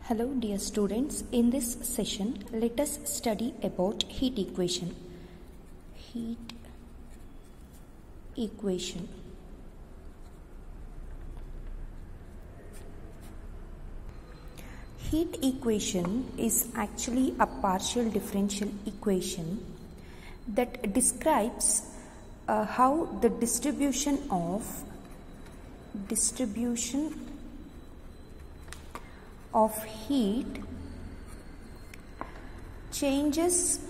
Hello dear students, in this session let us study about heat equation. Heat equation. Heat equation is actually a partial differential equation that describes how the distribution of heat changes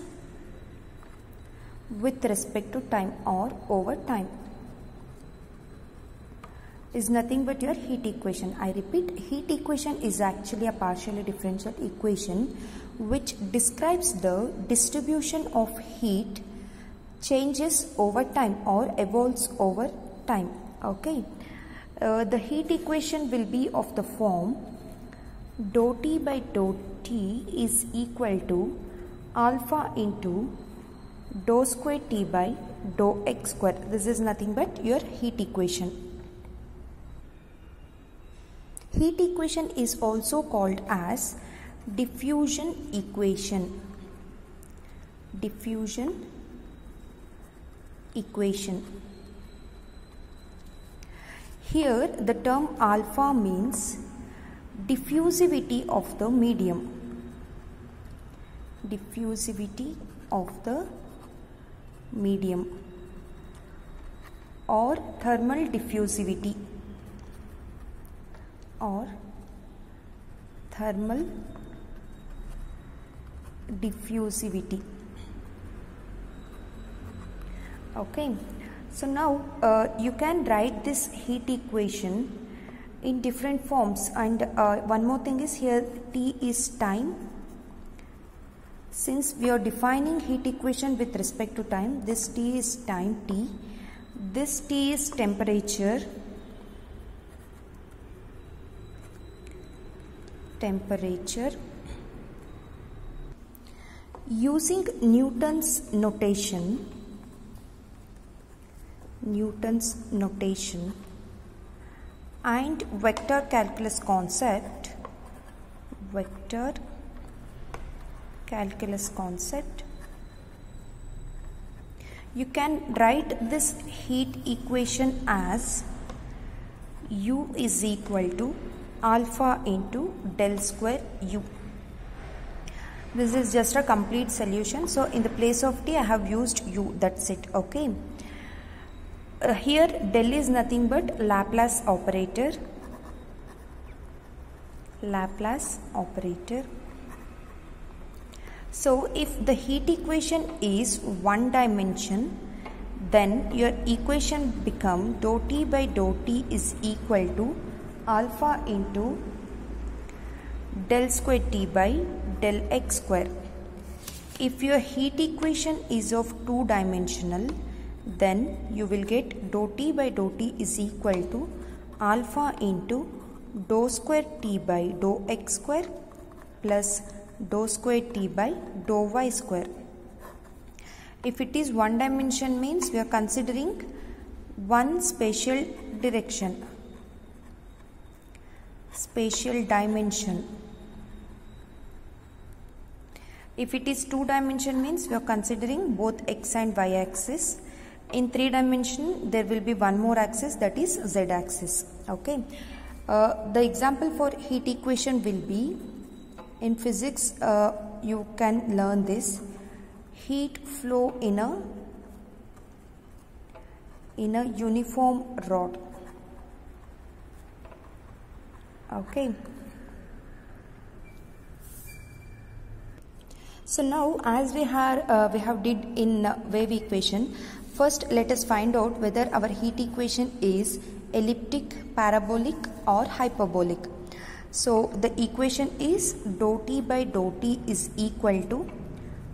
with respect to time or over time is nothing but your heat equation. I repeat, heat equation is actually a partially differential equation which describes the distribution of heat changes over time or evolves over time. Okay, the heat equation will be of the form dou T by dou T is equal to alpha into dou square T by dou x square. This is nothing but your heat equation. Heat equation is also called as diffusion equation. Diffusion equation. Here the term alpha means diffusivity of the medium. Diffusivity of the medium or thermal diffusivity or thermal diffusivity. Okay, so now you can write this heat equation in different forms, and one more thing is here T is time. Since we are defining heat equation with respect to time, this T is time T, this T is temperature, using Newton's notation and vector calculus concept, you can write this heat equation as U is equal to alpha into del square U. This is just a complete solution. So in the place of T I have used U, that's it. Okay. Here del is nothing but Laplace operator. So if the heat equation is one dimension, then your equation become dou T by dou T is equal to alpha into del square T by del x square. If your heat equation is of two dimensional, then you will get dou T by dou T is equal to alpha into dou square T by dou x square plus dou square T by dou y square. If it is one dimension means we are considering one spatial direction, spatial dimension. If it is two dimension means we are considering both x and y axis. In three dimension there will be one more axis, that is z axis. Okay. The example for heat equation will be in physics. You can learn this: heat flow in a uniform rod. Okay. So now as we have did in wave equation, first let us find out whether our heat equation is elliptic, parabolic or hyperbolic. So the equation is dou T by dou T is equal to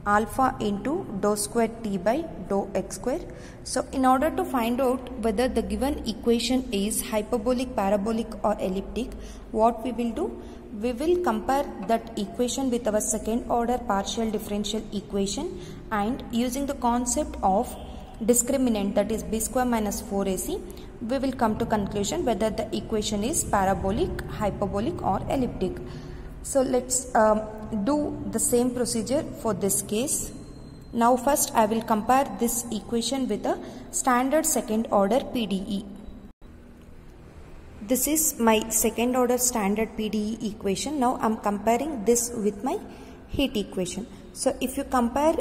alpha into dou square T by dou x square. So in order to find out whether the given equation is hyperbolic, parabolic or elliptic, what we will do? We will compare that equation with our second order partial differential equation, and using the concept of discriminant, that is b square minus 4ac, we will come to conclusion whether the equation is parabolic, hyperbolic or elliptic. So let's do the same procedure for this case. Now first I will compare this equation with a standard second order PDE. This is my second order standard PDE equation. Now I am comparing this with my heat equation. So if you compare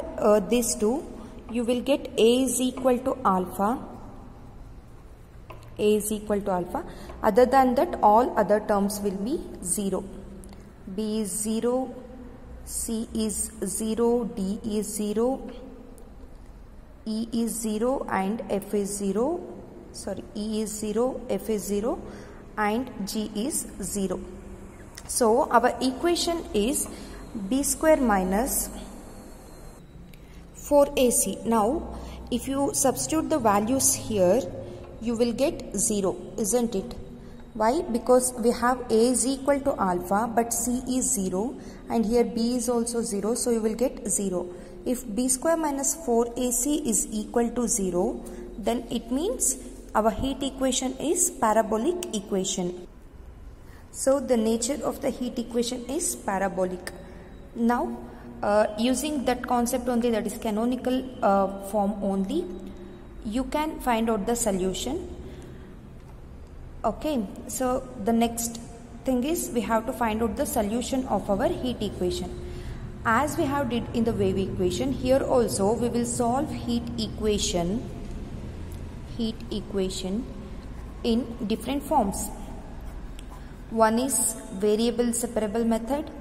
these two, you will get A is equal to alpha. A is equal to alpha. Other than that, all other terms will be 0. B is 0, C is 0, D is 0, E is 0 and F is 0. Sorry, E is 0, F is 0 and G is 0. So our equation is B square minus 4AC. Now if you substitute the values here, you will get 0, isn't it? Why? Because we have A is equal to alpha but C is 0 and here B is also 0, so you will get 0. If B square minus 4AC is equal to 0, then it means our heat equation is parabolic equation. So the nature of the heat equation is parabolic. Now using that concept only, that is canonical form only, you can find out the solution. Okay, so the next thing is we have to find out the solution of our heat equation. As we have did in the wave equation, here also we will solve heat equation in different forms. One is variable separable method.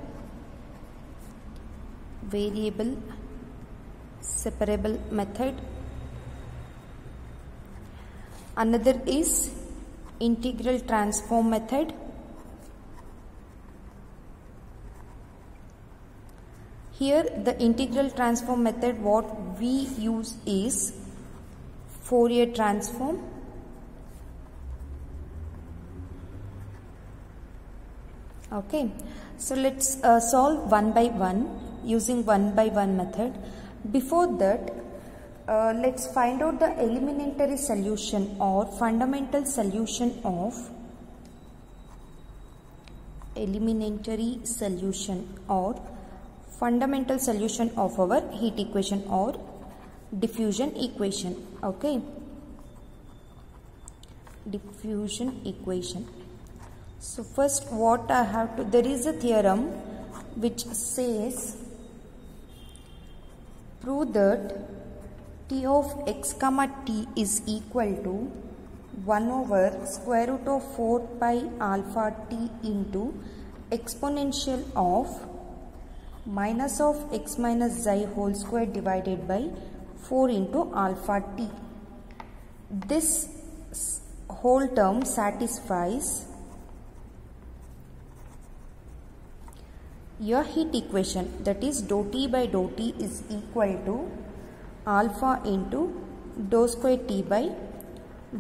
Another is integral transform method. Here the integral transform method, what we use is Fourier transform. Okay, so let's solve one by one using one by one method. Before that, let's find out the elementary solution or fundamental solution of our heat equation or diffusion equation. Okay, diffusion equation. So first what I have to, there is a theorem which says prove that T of x comma t is equal to 1 over square root of 4 pi alpha t into exponential of minus of x minus xi whole square divided by 4 into alpha t. This whole term satisfies your heat equation, that is dou T by dou T is equal to alpha into dou square T by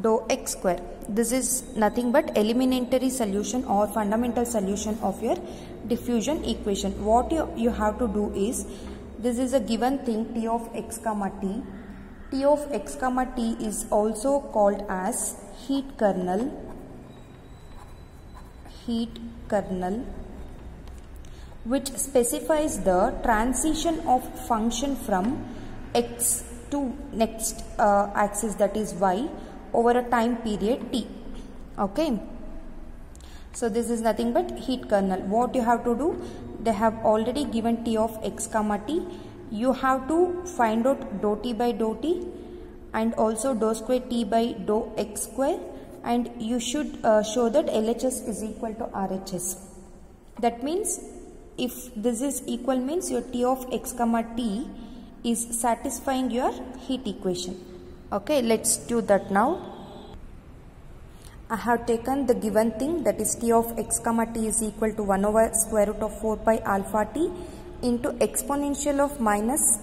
dou x square. This is nothing but elementary solution or fundamental solution of your diffusion equation. What you have to do is, this is a given thing T of x comma t. T of x comma t is also called as heat kernel, which specifies the transition of function from x to next axis, that is y, over a time period t. Okay, so this is nothing but heat kernel. What you have to do, they have already given T of x comma t. You have to find out dou T by dou T and also dou square T by dou x square, and you should show that LHS is equal to RHS. That means if this is equal, means your T of x comma t is satisfying your heat equation. Okay, let's do that now. I have taken the given thing, that is T of x comma t is equal to 1 over square root of 4 pi alpha t into exponential of minus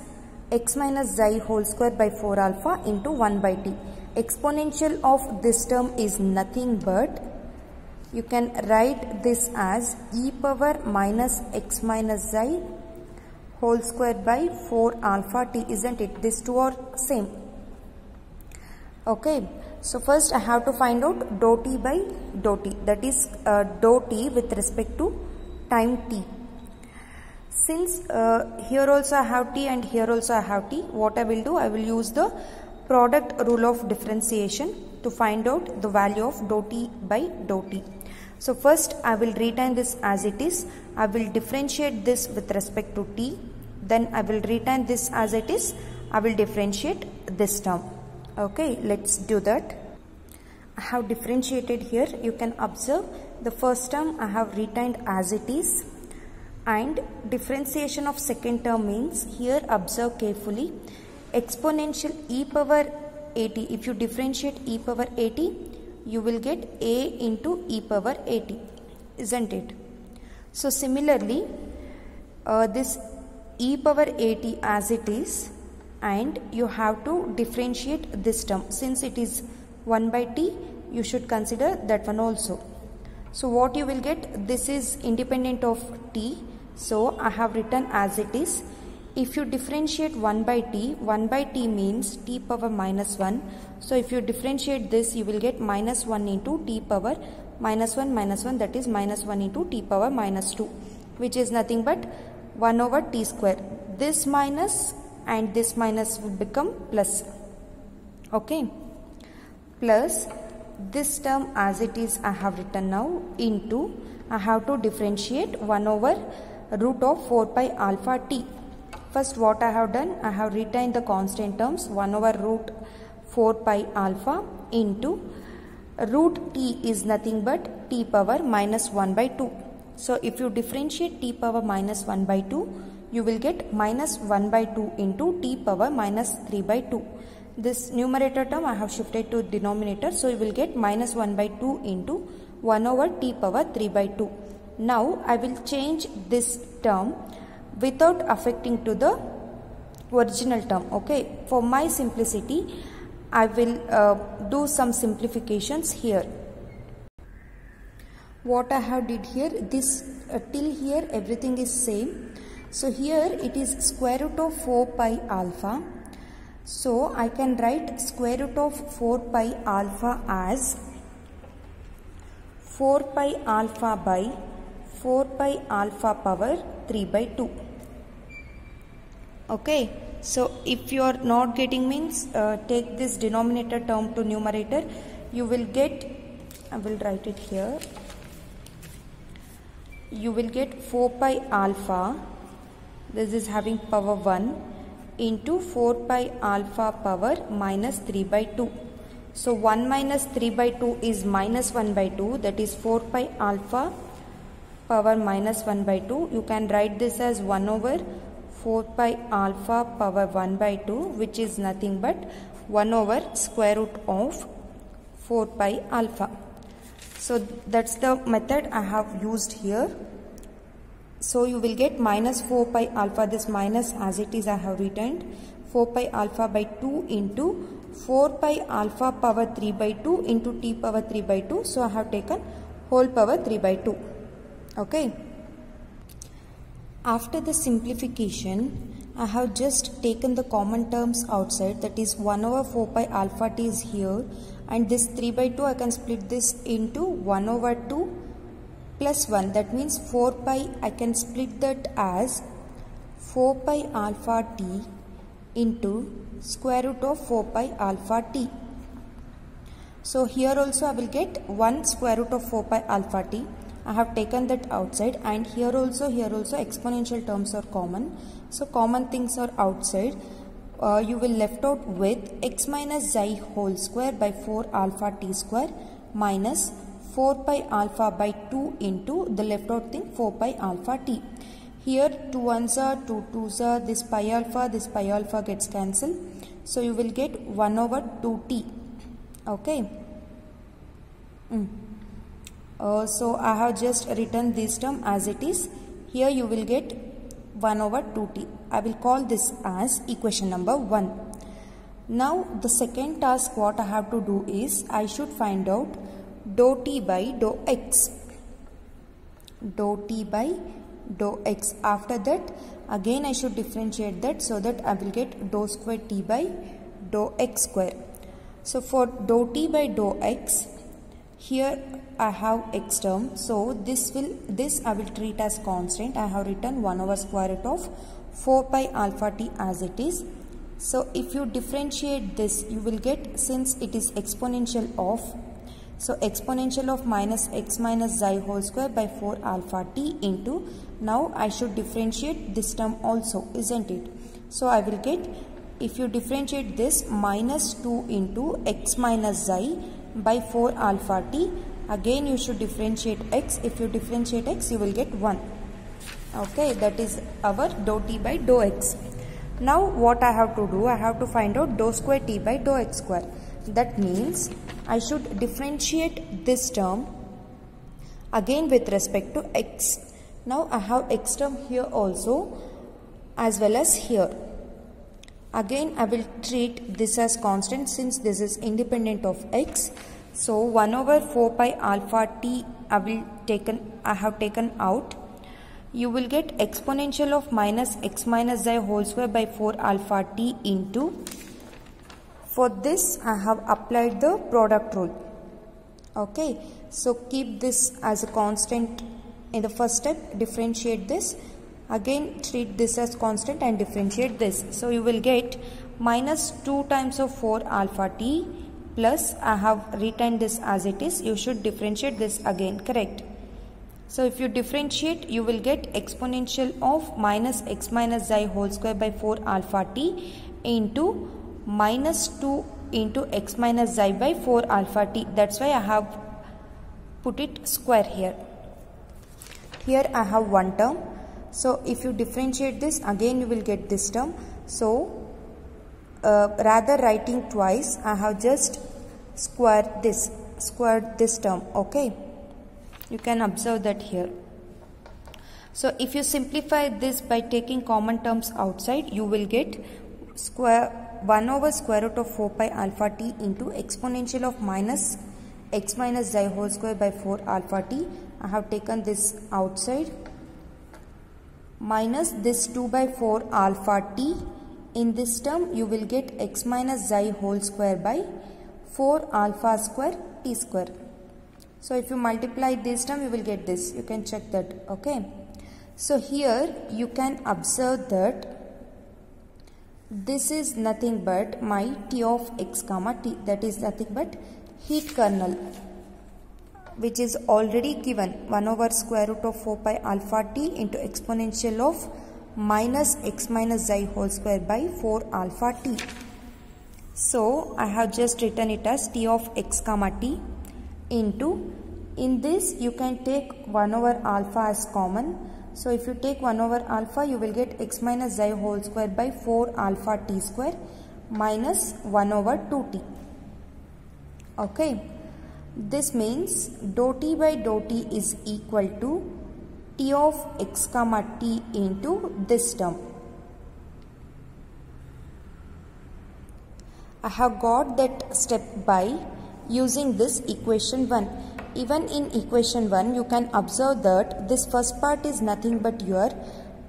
x minus xi whole square by 4 alpha into 1 by t. Exponential of this term is nothing but, you can write this as e power minus x minus xi whole square by 4 alpha t, isn't it? These two are same. Okay, so first I have to find out dou T by dou T, that is dou T with respect to time t. Since here also I have t and here also I have t, what I will do, I will use the product rule of differentiation to find out the value of dou t by dou t. So first I will retain this as it is. I will differentiate this with respect to t. Then I will retain this as it is. I will differentiate this term. Okay, let's do that. I have differentiated here. You can observe the first term I have retained as it is. And differentiation of second term means, here observe carefully, exponential e power at. If you differentiate e power at, you will get a into e power at, isn't it? So similarly, this e power at as it is, and you have to differentiate this term. Since it is 1 by t, you should consider that one also. So what you will get, this is independent of t, so I have written as it is. If you differentiate 1 by t means t power minus 1. So if you differentiate this, you will get minus 1 into t power minus 1, that is minus 1 into t power minus 2, which is nothing but 1 over t square. This minus and this minus will become plus. Okay, plus this term as it is I have written now into, I have to differentiate 1 over root of 4 pi alpha t. First what I have done, I have retained the constant terms 1 over root 4 pi alpha into root t is nothing but t power minus 1 by 2. So if you differentiate t power minus 1 by 2, you will get minus 1 by 2 into t power minus 3 by 2. This numerator term I have shifted to denominator, so you will get minus 1 by 2 into 1 over t power 3 by 2. Now I will change this term without affecting to the original term. Okay, for my simplicity, I will do some simplifications here. What I have did here, this till here everything is same. So here it is square root of 4 pi alpha. So I can write square root of 4 pi alpha as 4 pi alpha by 4 pi alpha power 3 by 2. Okay, so if you are not getting means, take this denominator term to numerator, you will get, I will write it here, you will get 4 pi alpha, this is having power 1, into 4 pi alpha power minus 3 by 2. So 1 minus 3 by 2 is minus 1 by 2, that is 4 pi alpha power minus 1 by 2. You can write this as 1 over 4 pi alpha power 1 by 2, which is nothing but 1 over square root of 4 pi alpha. So that's the method I have used here. So you will get minus 4 pi alpha, this minus as it is I have retained, 4 pi alpha by 2 into 4 pi alpha power 3 by 2 into t power 3 by 2. So I have taken whole power 3 by 2. Okay. After the simplification, I have just taken the common terms outside, that is 1 over 4 pi alpha t is here, and this 3 by 2 I can split this into 1 over 2 plus 1, that means 4 pi, I can split that as 4 pi alpha t into square root of 4 pi alpha t. So here also I will get 1 square root of 4 pi alpha t. I have taken that outside, and here also exponential terms are common. So common things are outside. You will left out with x minus xi whole square by 4 alpha t square minus 4 pi alpha by 2 into the left out thing 4 pi alpha t. Here 2 1s are 2 2s are, this pi alpha gets cancelled. So you will get 1 over 2t. Okay. So I have just written this term as it is. Here you will get 1 over 2t. I will call this as equation number 1. Now the second task what I have to do is, I should find out dou t by dou x. Dou t by dou x. After that again I should differentiate that, so that I will get dou square t by dou x square. So for dou t by dou x, Here I have x term, so this I will treat as constant. I have written 1 over square root of 4 pi alpha t as it is. So if you differentiate this, you will get, since it is exponential of, so exponential of minus x minus xi whole square by 4 alpha t into, now I should differentiate this term also, isn't it? So I will get, if you differentiate this, minus 2 into x minus xi by 4 alpha t. Again you should differentiate x. If you differentiate x, you will get 1. Okay, that is our dou t by dou x. Now what I have to do, I have to find out dou square t by dou x square. That means I should differentiate this term again with respect to x. Now I have x term here also as well as here. Again I will treat this as constant since this is independent of x. So 1 over 4 pi alpha t I have taken out. You will get exponential of minus x minus xi whole square by 4 alpha t into, for this I have applied the product rule. Okay, so keep this as a constant in the first step, differentiate this, again treat this as constant and differentiate this. So you will get minus 2 times of 4 alpha t plus, I have retained this as it is, you should differentiate this again, correct? So if you differentiate, you will get exponential of minus x minus xi whole square by 4 alpha t into minus 2 into x minus xi by 4 alpha t. That's why I have put it square here. Here I have one term. So if you differentiate this, again you will get this term. So rather writing twice, I have just squared this term. Okay, you can observe that here. So if you simplify this by taking common terms outside, you will get 1 over square root of 4 pi alpha t into exponential of minus x minus xi whole square by 4 alpha t. I have taken this outside, minus this 2 by 4 alpha t. In this term you will get x minus xi whole square by 4 alpha square t square. So if you multiply this term, you will get this. You can check that. Okay. So here you can observe that this is nothing but my t of x comma t, that is nothing but heat kernel, which is already given 1 over square root of 4 pi alpha t into exponential of minus x minus xi whole square by 4 alpha t. So I have just written it as t of x comma t into, in this you can take 1 over alpha as common. So if you take 1 over alpha, you will get x minus xi whole square by 4 alpha t square minus 1 over 2t. Okay, this means dou t by dou t is equal to t of x comma t into this term. I have got that step by using this equation 1. Even in equation 1, you can observe that this first part is nothing but your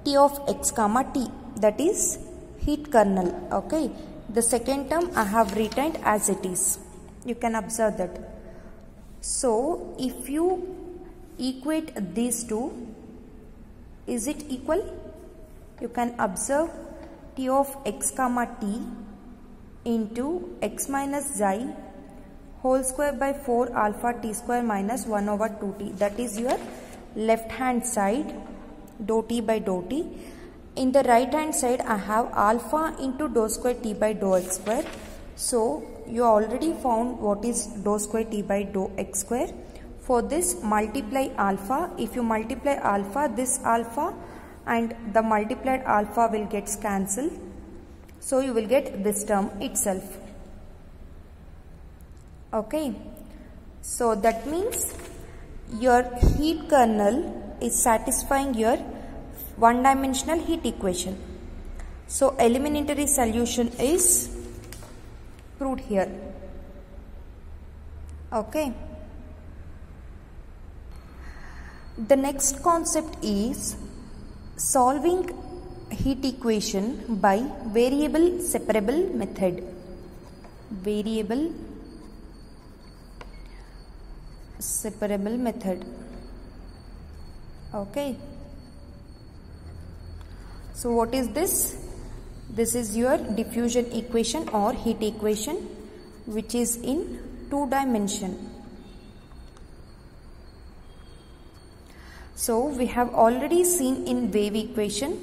t of x comma t, that is heat kernel. Okay, the second term I have retained as it is. You can observe that. So if you equate these two, is it equal? You can observe t of x comma t into x minus xi whole square by 4 alpha t square minus 1 over 2t. That is your left hand side, dou t by dou t. In the right hand side, I have alpha into dou square t by dou x square. So you already found what is dou square t by dou x square. For this, multiply alpha. If you multiply alpha, this alpha and the multiplied alpha will get cancelled. So you will get this term itself. Okay, so that means your heat kernel is satisfying your one-dimensional heat equation. So eliminatory solution is proved here. Okay. The next concept is solving heat equation by variable separable method. Variable separable method. Okay. So what is this? This is your diffusion equation or heat equation, which is in 2 dimension. So we have already seen in wave equation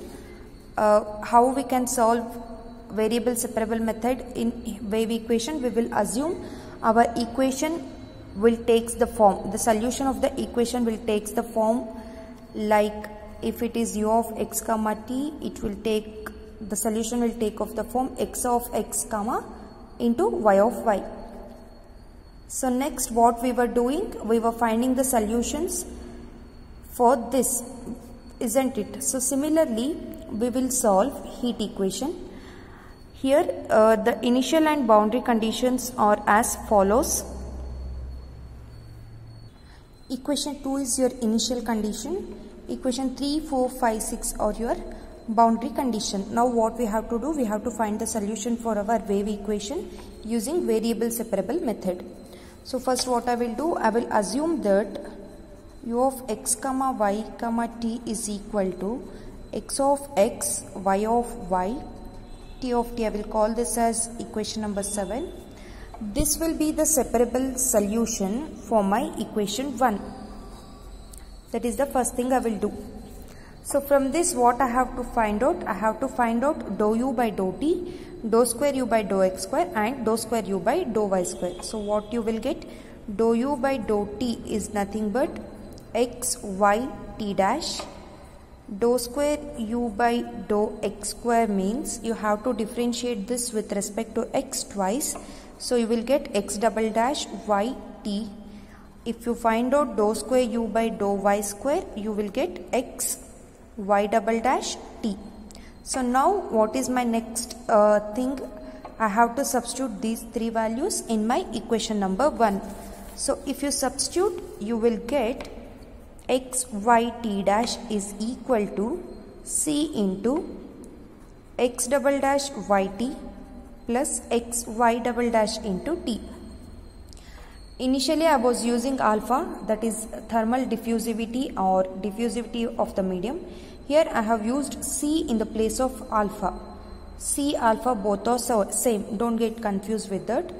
how we can solve variable separable method. In wave equation, we will assume our equation will takes the form, the solution of the equation will takes the form, like if it is u of x comma t, it will take, the solution will take of the form x of x comma into y of y. So next what we were doing, we were finding the solutions for this, isn't it? So similarly we will solve heat equation. Here the initial and boundary conditions are as follows. Equation 2 is your initial condition. Equation 3, 4, 5, 6 are your boundary condition. Now what we have to do, we have to find the solution for our wave equation using variable separable method. So first what I will do, I will assume that u of x comma y comma t is equal to x of x, y of y, t of t. I will call this as equation number 7. This will be the separable solution for my equation 1. That is the first thing I will do. So from this what I have to find out? I have to find out dou u by dou t, dou square u by dou x square and dou square u by dou y square. So what you will get? Dou u by dou t is nothing but x y t dash. Dou square u by dou x square means you have to differentiate this with respect to x twice. So you will get x double dash y t. If you find out dou square u by dou y square, you will get x y double dash t. So now what is my next thing? I have to substitute these 3 values in my equation number 1. So if you substitute, you will get x y t dash is equal to c into x double dash y t plus x y double dash into t. Initially I was using alpha, that is thermal diffusivity or diffusivity of the medium. Here I have used c in the place of alpha. C, alpha both are same, don't get confused with that.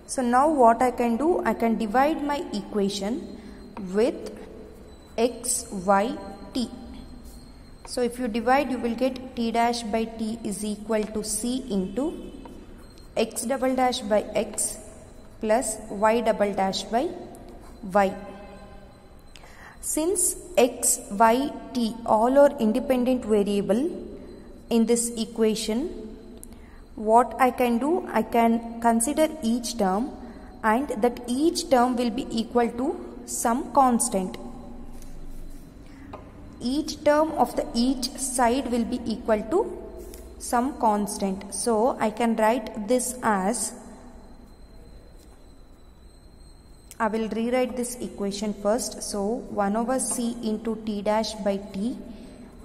So now what I can do, I can divide my equation with x, y, t. So if you divide, you will get t dash by t is equal to c into x double dash by x plus y double dash by y. Since x, y, t all are independent variable in this equation, what I can do, I can consider each term and that each term will be equal to some constant. Each term of the each side will be equal to some constant. So I can write this as, I will rewrite this equation first. So 1 over c into t dash by t,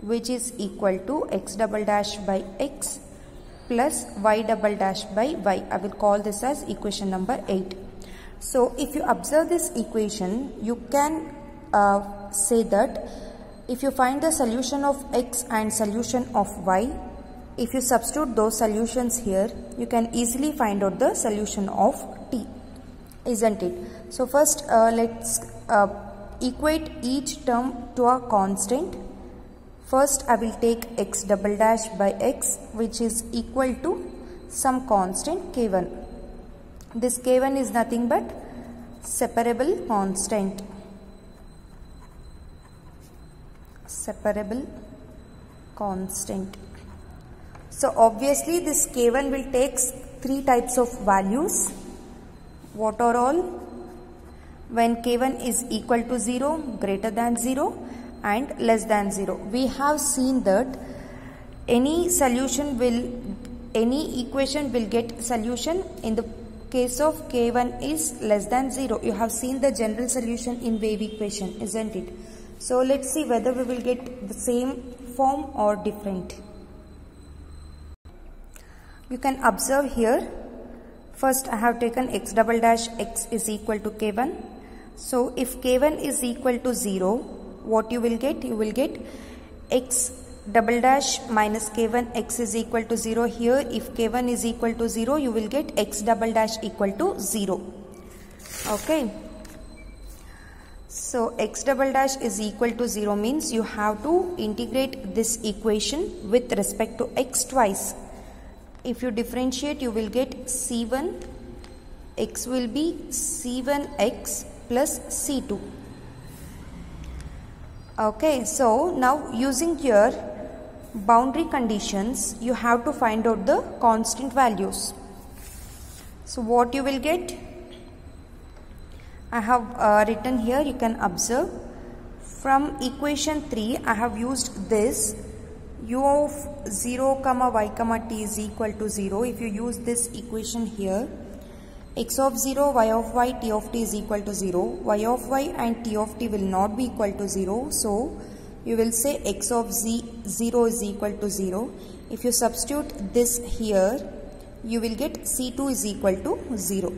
which is equal to x double dash by x plus y double dash by y. I will call this as equation number 8. So if you observe this equation, you can say that if you find the solution of x and solution of y, if you substitute those solutions here, you can easily find out the solution of t, isn't it? So first let's equate each term to a constant. First I will take x double dash by x, which is equal to some constant k1. This k1 is nothing but separable constant. Separable constant. So obviously this k1 will take 3 types of values. What are all? When k1 is equal to 0, greater than 0 and less than 0. We have seen that any equation will get solution in the case of k1 is less than 0. You have seen the general solution in wave equation, isn't it? So let's see whether we will get the same form or different. You can observe here, first I have taken x double dash x is equal to k1. So if k1 is equal to 0, what you will get? You will get x double dash minus k1 x is equal to 0. Here if k1 is equal to 0, you will get x double dash equal to 0. Okay. So x double dash is equal to 0 means you have to integrate this equation with respect to x twice. If you differentiate, you will get c1, x will be c1x plus c2. Okay, so now using your boundary conditions, you have to find out the constant values. So what you will get? I have written here, you can observe. From equation 3, I have used this u of 0, y, t is equal to 0. If you use this equation here, x of 0, y of y, t of t is equal to 0. Y of y and t of t will not be equal to 0. So, you will say x of 0 is equal to 0. If you substitute this here, you will get c2 is equal to 0.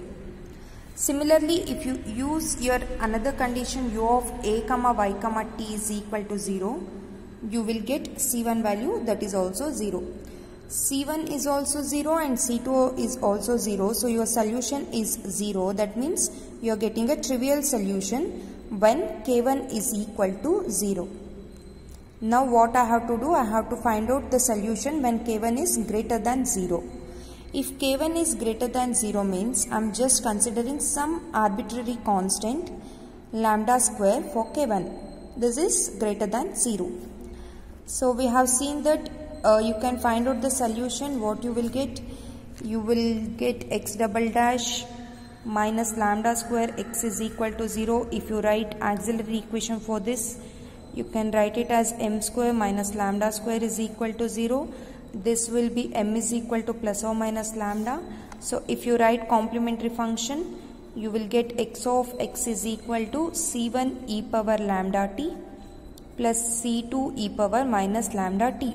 Similarly, if you use your another condition u of a, y, t is equal to 0, you will get c1 value, that is also 0. c1 is also 0 and c2 is also 0. So your solution is 0. That means you are getting a trivial solution when k1 is equal to 0. Now what I have to do? I have to find out the solution when k1 is greater than 0. If k1 is greater than 0 means I am just considering some arbitrary constant lambda square for k1. This is greater than 0. So we have seen that you can find out the solution. What you will get? You will get x double dash minus lambda square x is equal to 0. If you write auxiliary equation for this, you can write it as m square minus lambda square is equal to 0. This will be m is equal to plus or minus lambda. So if you write complementary function, you will get x of x is equal to c1 e power lambda t plus c2 e power minus lambda t.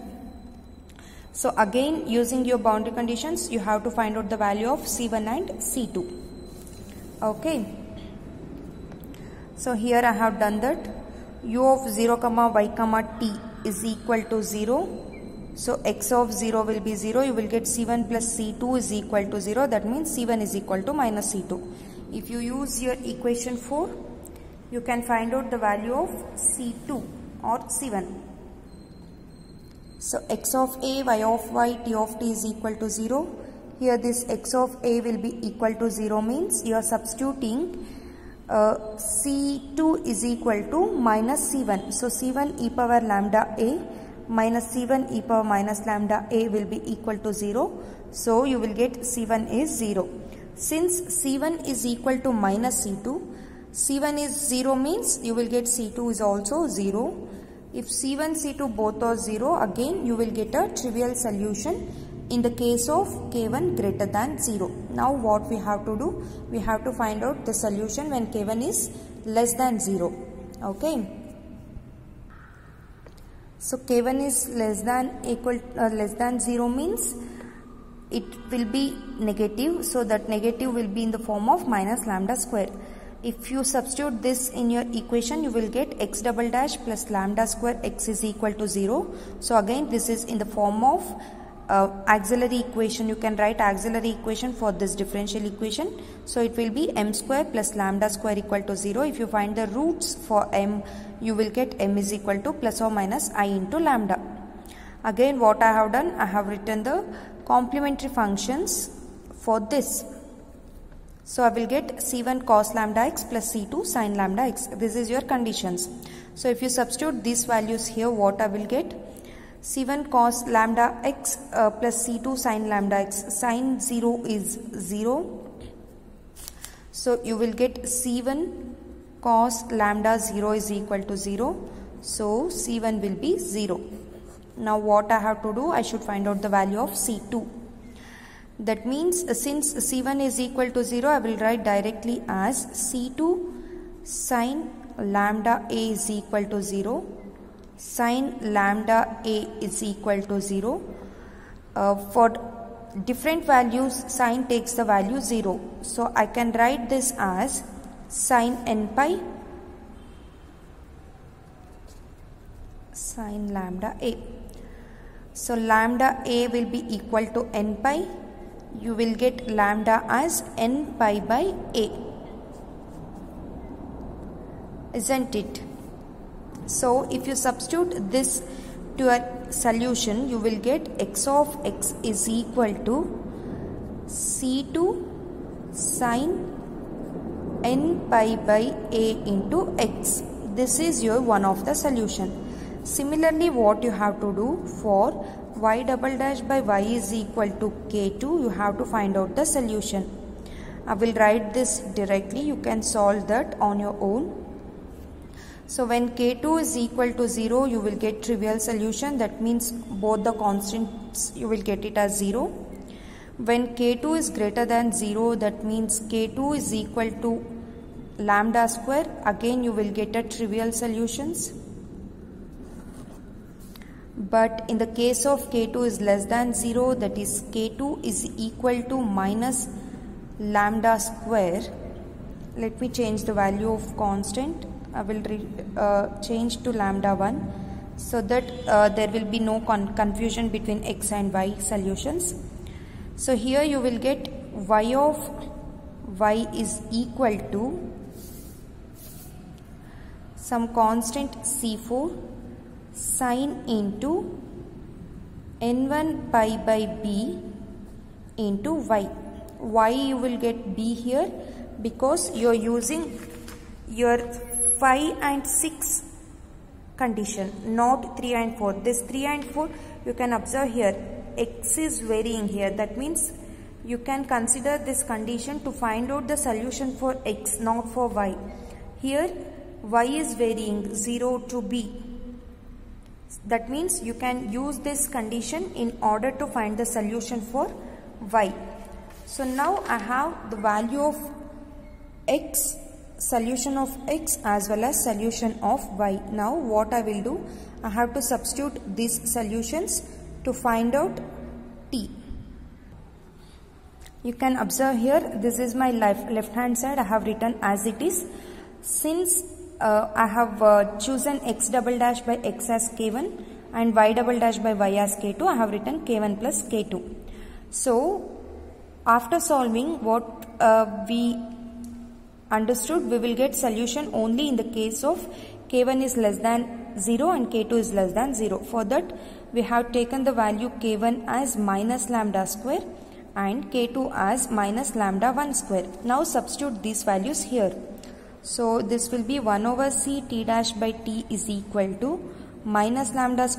So again, using your boundary conditions, you have to find out the value of c1 and c2. Okay. So here I have done that. U of 0, y, t is equal to 0. So x of 0 will be 0. You will get c1 plus c2 is equal to 0. That means c1 is equal to minus c2. If you use your equation 4, you can find out the value of c2 or c1. So x of a, y of y, t of t is equal to 0. Here this x of a will be equal to 0 means you are substituting c2 is equal to minus c1. So c1 e power lambda a minus c1 e power minus lambda a will be equal to 0. So you will get c1 is 0. Since c1 is equal to minus c2, c1 is 0 means you will get c2 is also 0. If c1, c2 both are 0, again you will get a trivial solution in the case of k1 greater than 0. Now what we have to do? We have to find out the solution when k1 is less than 0. Okay. So k1 is less than 0 means it will be negative. So that negative will be in the form of minus lambda square. If you substitute this in your equation, you will get x double dash plus lambda square x is equal to 0. So again this is in the form of auxiliary equation. You can write auxiliary equation for this differential equation. So it will be m square plus lambda square equal to 0. If you find the roots for m, you will get m is equal to plus or minus I into lambda. Again what I have done, I have written the complementary functions for this. So I will get c1 cos lambda x plus c2 sin lambda x. This is your conditions. So if you substitute these values here, what I will get? c1 cos lambda x plus c2 sin lambda x. Sin 0 is 0. So you will get c1 cos lambda 0 is equal to 0. So c1 will be 0. Now what I have to do? I should find out the value of c2. That means since c1 is equal to 0, I will write directly as c2 sin lambda a is equal to 0. Sin lambda a is equal to 0. For different values, sin takes the value 0. So I can write this as sine n pi sine lambda a. So lambda a will be equal to n pi. You will get lambda as n pi by a, isn't it? So if you substitute this to a solution, you will get x of x is equal to c2 sine n pi by a into x. This is your one of the solution. Similarly, what you have to do for y double dash by y is equal to k2, you have to find out the solution. I will write this directly. You can solve that on your own. So when k2 is equal to 0, you will get trivial solution. That means both the constants you will get it as 0. When k2 is greater than 0, that means k2 is equal to lambda square. Again you will get a trivial solutions. But in the case of k2 is less than 0, that is k2 is equal to minus lambda square. Let me change the value of constant. I will change to lambda 1 so that there will be no confusion between x and y solutions. So here you will get y of y is equal to some constant c4 sine into n1 pi by b into y. Why you will get b here? Because you are using your 5 and 6 condition, not 3 and 4. This 3 and 4 you can observe here, x is varying here. That means you can consider this condition to find out the solution for x, not for y. Here y is varying 0 to b. That means you can use this condition in order to find the solution for y. So now I have the value of x, solution of x as well as solution of y. Now what I will do, I have to substitute these solutions to find out t. You can observe here, this is my left hand side. I have written as it is. Since I have chosen x double dash by x as k1 and y double dash by y as k2, I have written k1 plus k2. So after solving, what we understood, we will get solution only in the case of k1 is less than 0 and k2 is less than 0. For that we have taken the value k1 as minus lambda square and k2 as minus lambda 1 square. Now substitute these values here. So this will be 1 over c t dash by t is equal to minus lambda square